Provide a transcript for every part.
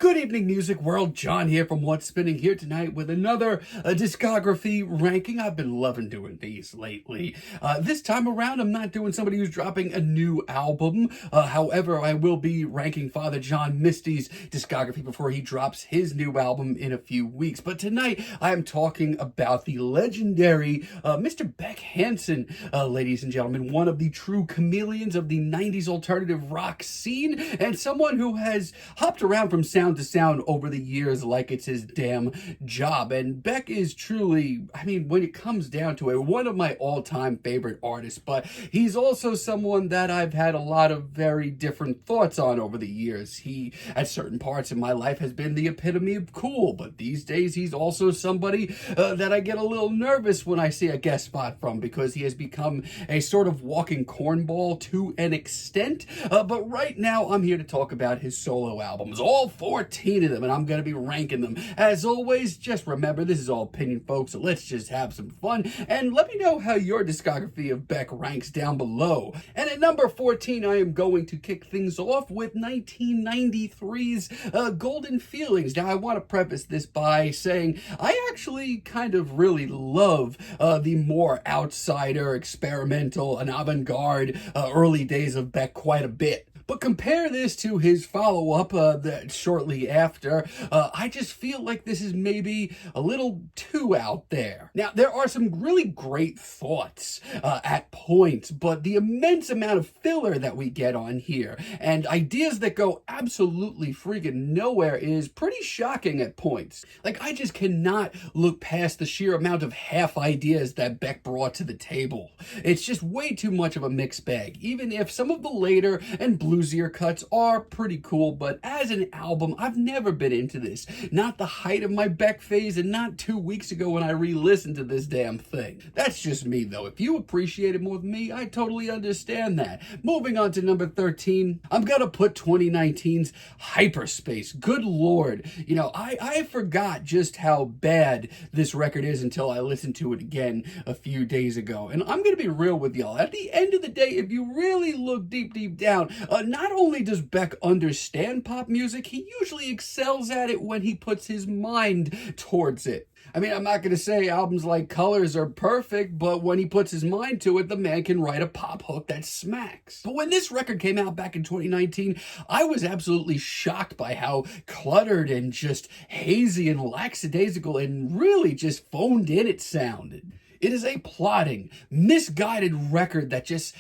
Good evening, music world. John here from What's Spinning here tonight with another discography ranking. I've been loving doing these lately. This time around, I'm not doing somebody who's dropping a new album. However, I will be ranking Father John Misty's discography before he drops his new album in a few weeks. But tonight, I am talking about the legendary Mr. Beck Hansen, ladies and gentlemen, one of the true chameleons of the 90s alternative rock scene, and someone who has hopped around from sound to sound over the years like it's his damn job. And Beck is truly, when it comes down to it, one of my all-time favorite artists, but he's also someone that I've had a lot of very different thoughts on over the years. He, at certain parts in my life, has been the epitome of cool, but these days he's also somebody that I get a little nervous when I see a guest spot from, because he has become a sort of walking cornball to an extent. But right now I'm here to talk about his solo albums, all 14 of them, and I'm going to be ranking them. As always, just remember, this is all opinion, folks, so let's just have some fun, and let me know how your discography of Beck ranks down below. And at number 14, I am going to kick things off with 1993's Golden Feelings. Now, I want to preface this by saying I actually kind of really love the more outsider, experimental, and avant-garde early days of Beck quite a bit. But compare this to his follow-up that shortly after, I just feel like this is maybe a little too out there. Now, there are some really great thoughts at points, but the immense amount of filler that we get on here and ideas that go absolutely freaking nowhere is pretty shocking at points. Like, I just cannot look past the sheer amount of half ideas that Beck brought to the table. It's just way too much of a mixed bag, even if some of the later and bluesier cuts are pretty cool, but as an album, I've never been into this. Not the height of my Beck phase, and not 2 weeks ago when I re-listened to this damn thing. That's just me, though. If you appreciate it more than me, I totally understand that. Moving on to number 13, I'm gonna put 2019's Hyperspace. Good Lord. You know, I forgot just how bad this record is until I listened to it again a few days ago. And I'm gonna be real with y'all. At the end of the day, if you really look deep down, not only does Beck understand pop music, he usually excels at it when he puts his mind towards it. I'm not going to say albums like Colors are perfect, but when he puts his mind to it, the man can write a pop hook that smacks. But when this record came out back in 2019, I was absolutely shocked by how cluttered and just hazy and lackadaisical and really just phoned in it sounded. It is a plotting, misguided record that just,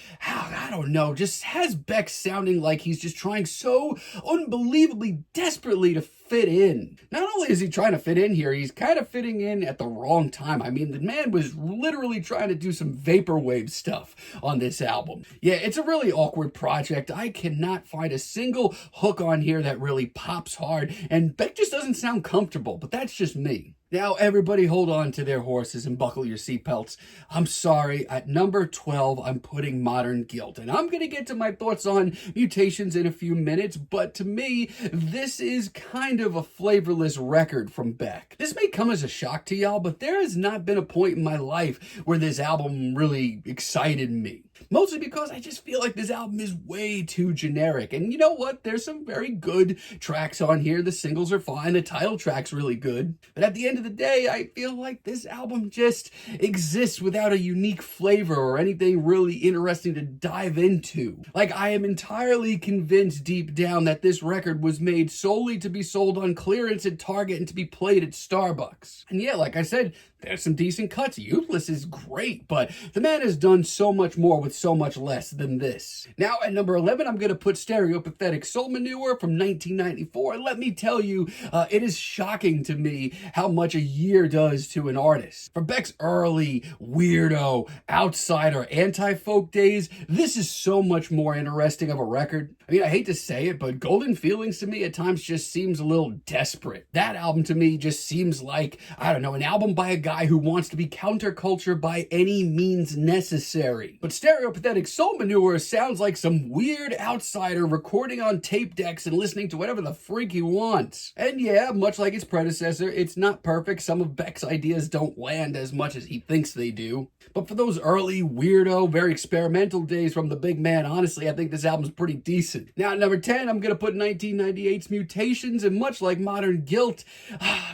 just has Beck sounding like he's just trying so unbelievably desperately to fit in. Not only is he trying to fit in here, he's kind of fitting in at the wrong time. The man was literally trying to do some vaporwave stuff on this album. Yeah, it's a really awkward project. I cannot find a single hook on here that really pops hard, and Beck just doesn't sound comfortable, but that's just me. Now, everybody hold on to their horses and buckle your seatbelts. I'm sorry, at number 12, I'm putting Modern Guilt. And I'm going to get to my thoughts on Mutations in a few minutes, but to me, this is kind of a flavorless record from Beck. This may come as a shock to y'all, but there has not been a point in my life where this album really excited me. Mostly because I just feel like this album is way too generic. And you know what? There's some very good tracks on here. The singles are fine. The title track's really good. But at the end of the day, I feel like this album just exists without a unique flavor or anything really interesting to dive into. Like, I am entirely convinced deep down that this record was made solely to be sold on clearance at Target and to be played at Starbucks. And yeah, like I said, there's some decent cuts. Youthless is great, but the man has done so much more with so much less than this. Now, at number 11, I'm going to put Stereopathetic Soul Manure from 1994. Let me tell you, it is shocking to me how much a year does to an artist. For Beck's early, weirdo, outsider, anti-folk days, this is so much more interesting of a record. I hate to say it, but Golden Feelings to me at times just seems a little desperate. That album to me just seems like, an album by a guy who wants to be counterculture by any means necessary. But stereopathetic soul manure sounds like some weird outsider recording on tape decks and listening to whatever the freak he wants. And yeah, much like its predecessor, it's not perfect. Some of Beck's ideas don't land as much as he thinks they do. But for those early, weirdo, very experimental days from the big man, honestly, I think this album's pretty decent. Now at number 10, I'm gonna put 1998's Mutations, and much like Modern Guilt,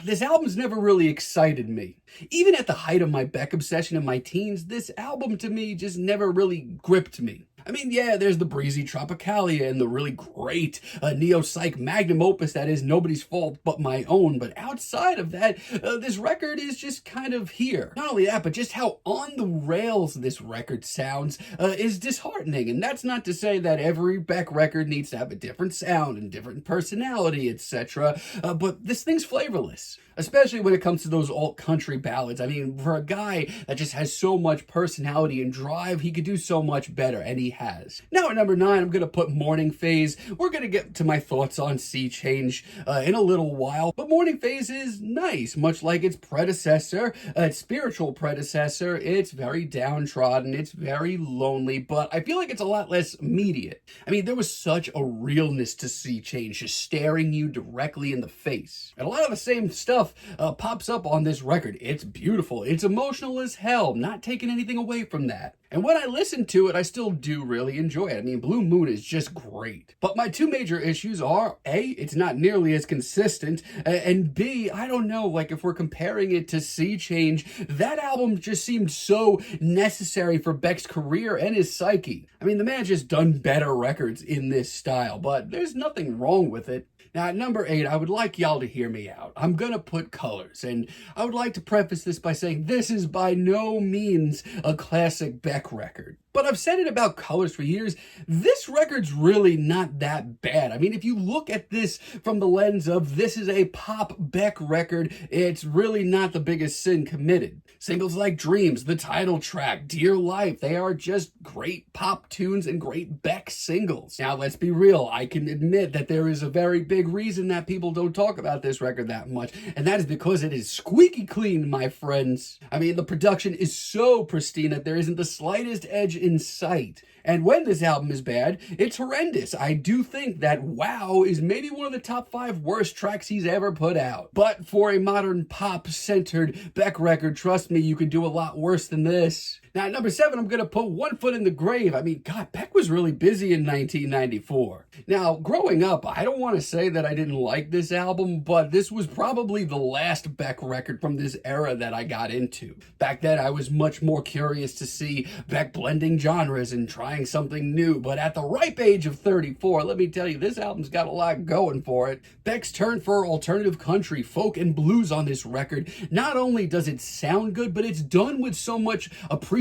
this album's never really excited me. Even at the height of my Beck obsession in my teens, this album to me just never really gripped me. I mean, yeah, there's the breezy Tropicalia and the really great neo-psych magnum opus that is nobody's fault but my own, but outside of that, this record is just kind of here. Not only that, but just how on the rails this record sounds is disheartening, and that's not to say that every Beck record needs to have a different sound and different personality, etc., but this thing's flavorless. Especially when it comes to those alt-country ballads. I mean, for a guy that just has so much personality and drive, he could do so much better, and he has. Now at number 9, I'm going to put Morning Phase. We're going to get to my thoughts on Sea Change in a little while, but Morning Phase is nice, much like its predecessor, its spiritual predecessor. It's very downtrodden, it's very lonely, but I feel like it's a lot less immediate. I mean, there was such a realness to Sea Change, just staring you directly in the face. And a lot of the same stuff pops up on this record. It's beautiful. It's emotional as hell. Not taking anything away from that. And when I listen to it, I still do really enjoy it. I mean, Blue Moon is just great. But my two major issues are, A, it's not nearly as consistent, and B, I don't know, like if we're comparing it to Sea Change, that album just seemed so necessary for Beck's career and his psyche. I mean, the man just done better records in this style, but there's nothing wrong with it. Now, at number 8, I would like y'all to hear me out. I'm gonna put Colors, and I would like to preface this by saying this is by no means a classic Beck record. But I've said it about Colors for years, this record's really not that bad. I mean, if you look at this from the lens of this is a pop Beck record, it's really not the biggest sin committed. Singles like Dreams, the title track, Dear Life, they are just great pop tunes and great Beck singles. Now, let's be real, I can admit that there is a very big reason that people don't talk about this record that much, and that is because it is squeaky clean, my friends. I mean, the production is so pristine that there isn't the slightest edge in sight. And when this album is bad, it's horrendous. I do think that Wow is maybe one of the top 5 worst tracks he's ever put out. But for a modern pop-centered Beck record, trust me, you can do a lot worse than this. Now, at number 7, I'm going to put One Foot in the Grave. I mean, God, Beck was really busy in 1994. Now, growing up, I don't want to say that I didn't like this album, but this was probably the last Beck record from this era that I got into. Back then, I was much more curious to see Beck blending genres and trying something new, but at the ripe age of 34, let me tell you, this album's got a lot going for it. Beck's turn for alternative country, folk, and blues on this record. Not only does it sound good, but it's done with so much appreciation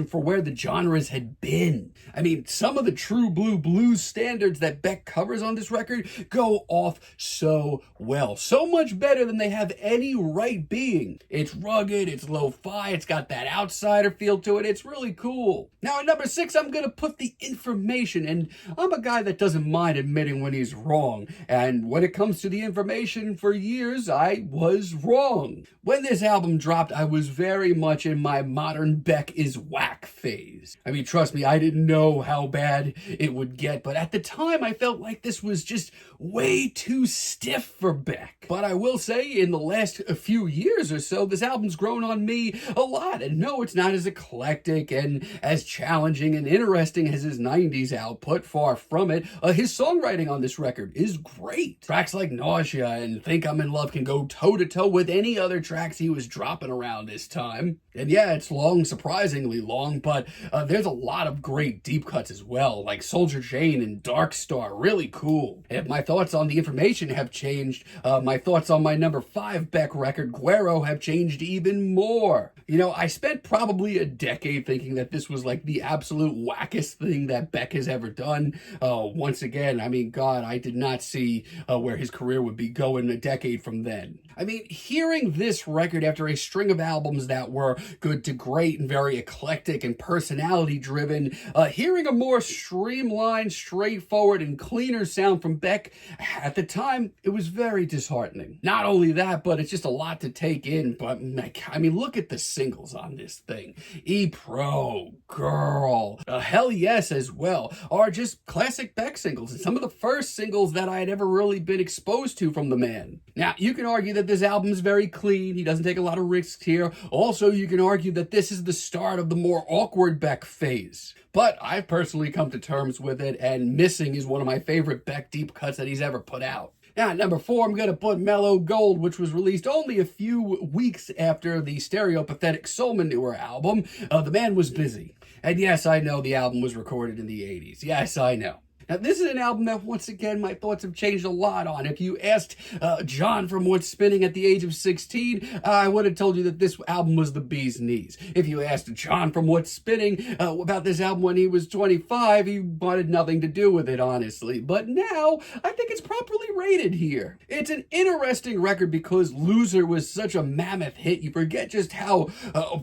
for where the genres had been. I mean, some of the true blue blues standards that Beck covers on this record go off so well. So much better than they have any right being. It's rugged, it's lo-fi, it's got that outsider feel to it. It's really cool. Now at number 6, I'm gonna put The Information, and I'm a guy that doesn't mind admitting when he's wrong. And when it comes to The Information, for years, I was wrong. When this album dropped, I was very much in my modern Beck is whack phase. I mean, trust me, I didn't know how bad it would get, but at the time I felt like this was just way too stiff for Beck. But I will say, in the last few years or so, this album's grown on me a lot. And no, it's not as eclectic and as challenging and interesting as his 90s output, far from it. His songwriting on this record is great. Tracks like Nausea and Think I'm in Love can go toe-to-toe with any other tracks he was dropping around this time. And yeah, it's long, surprisingly long, but there's a lot of great deep cuts as well, like Soldier Jane and Dark Star, really cool. And my thoughts on The Information have changed. My thoughts on my number 5 Beck record, Guero, have changed even more. You know, I spent probably a decade thinking that this was like the absolute wackest thing that Beck has ever done. Once again, I mean, God, I did not see where his career would be going a decade from then. I mean, hearing this record after a string of albums that were good to great and very eclectic and personality driven, hearing a more streamlined, straightforward, and cleaner sound from Beck at the time, it was very disheartening. Not only that, but it's just a lot to take in. But I mean, look at the singles on this thing. E-Pro, Girl, Hell Yes as well, are just classic Beck singles, and some of the first singles that I had ever really been exposed to from the man. Now, you can argue that this album is very clean. He doesn't take a lot of risks here. Also, you can argue that this is the start of the more awkward Beck phase. But I've personally come to terms with it, and Missing is one of my favorite Beck deep cuts that he's ever put out. Now, at number 4, I'm going to put Mellow Gold, which was released only a few weeks after the Stereopathetic Soul Manure album. The man was busy. And yes, I know the album was recorded in the 80s. Yes, I know. Now, this is an album that, once again, my thoughts have changed a lot on. If you asked John from What's Spinning at the age of 16, I would have told you that this album was the bee's knees. If you asked John from What's Spinning about this album when he was 25, he wanted nothing to do with it, honestly. But now, I think it's properly rated here. It's an interesting record because Loser was such a mammoth hit. You forget just how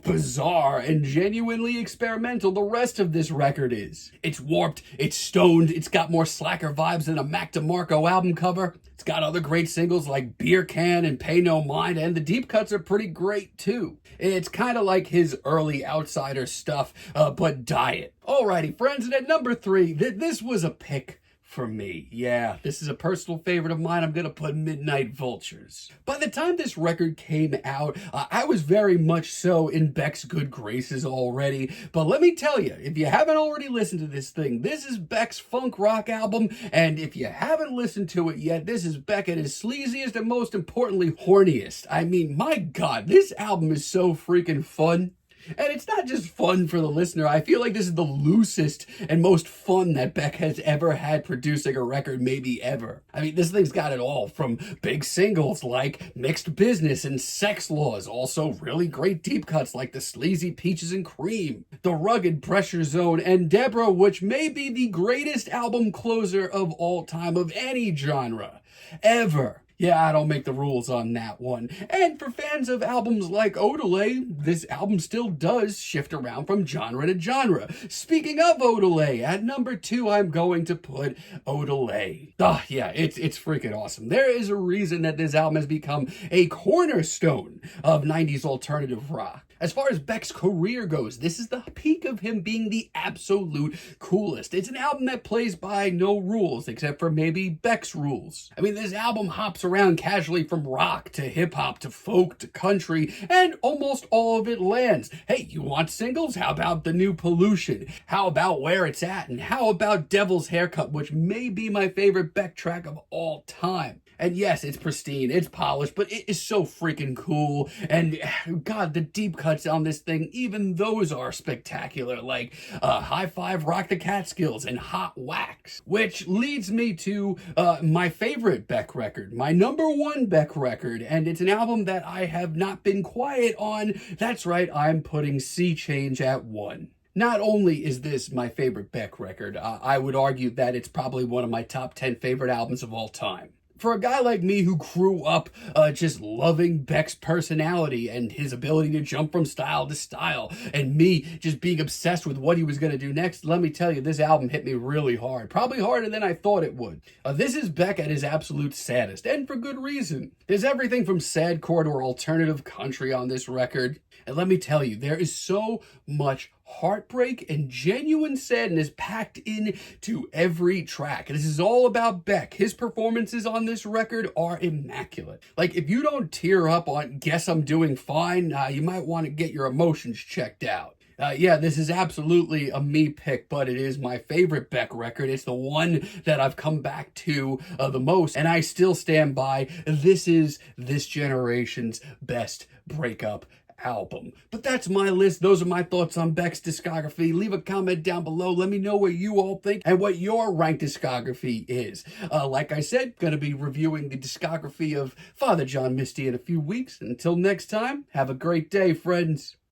bizarre and genuinely experimental the rest of this record is. It's warped, it's stoned, it's got more Slacker vibes than a Mac DeMarco album cover. It's got other great singles like Beer Can and Pay No Mind, and the deep cuts are pretty great too. It's kind of like his early Outsider stuff, but diet. Alrighty, friends, and at number 3, this was a pick for me. Yeah, this is a personal favorite of mine. I'm going to put Midnight Vultures. By the time this record came out, I was very much so in Beck's good graces already. But let me tell you, if you haven't already listened to this thing, this is Beck's funk rock album. And if you haven't listened to it yet, this is Beck at his sleaziest and most importantly, horniest. I mean, my God, this album is so freaking fun. And it's not just fun for the listener. I feel like this is the loosest and most fun that Beck has ever had producing a record, maybe ever. I mean, this thing's got it all, from big singles like Mixed Business and Sex Laws, also really great deep cuts like the sleazy Peaches and Cream, the rugged Pressure Zone, and Deborah, which may be the greatest album closer of all time of any genre, ever. Yeah, I don't make the rules on that one. And for fans of albums like Odelay, this album still does shift around from genre to genre. Speaking of Odelay, at number 2, I'm going to put Odelay. Yeah, it's freaking awesome. There is a reason that this album has become a cornerstone of 90s alternative rock. As far as Beck's career goes, this is the peak of him being the absolute coolest. It's an album that plays by no rules, except for maybe Beck's rules. I mean, this album hops around casually from rock to hip-hop to folk to country, and almost all of it lands. Hey, you want singles? How about The New Pollution? How about Where It's At? And how about Devil's Haircut, which may be my favorite Beck track of all time? And yes, it's pristine, it's polished, but it is so freaking cool. And God, the deep cuts on this thing, even those are spectacular, like High Five, Rock the Catskills, and Hot Wax. Which leads me to my favorite Beck record, my number 1 Beck record, and it's an album that I have not been quiet on. That's right, I'm putting Sea Change at 1. Not only is this my favorite Beck record, I would argue that it's probably one of my top 10 favorite albums of all time. For a guy like me who grew up just loving Beck's personality and his ability to jump from style to style, and me just being obsessed with what he was going to do next, let me tell you, this album hit me really hard. Probably harder than I thought it would. This is Beck at his absolute saddest, and for good reason. There's everything from sadcore to alternative country on this record. And let me tell you, there is so much heartbreak and genuine sadness packed into every track. This is all about Beck. His performances on this record are immaculate. Like, if you don't tear up on Guess I'm Doing Fine, you might want to get your emotions checked out. Yeah, this is absolutely a me pick, but it is my favorite Beck record. It's the one that I've come back to the most, and I still stand by. This is this generation's best breakup album. But that's my list. Those are my thoughts on Beck's discography. Leave a comment down below. Let me know what you all think and what your ranked discography is. Like I said, going to be reviewing the discography of Father John Misty in a few weeks. Until next time, have a great day, friends.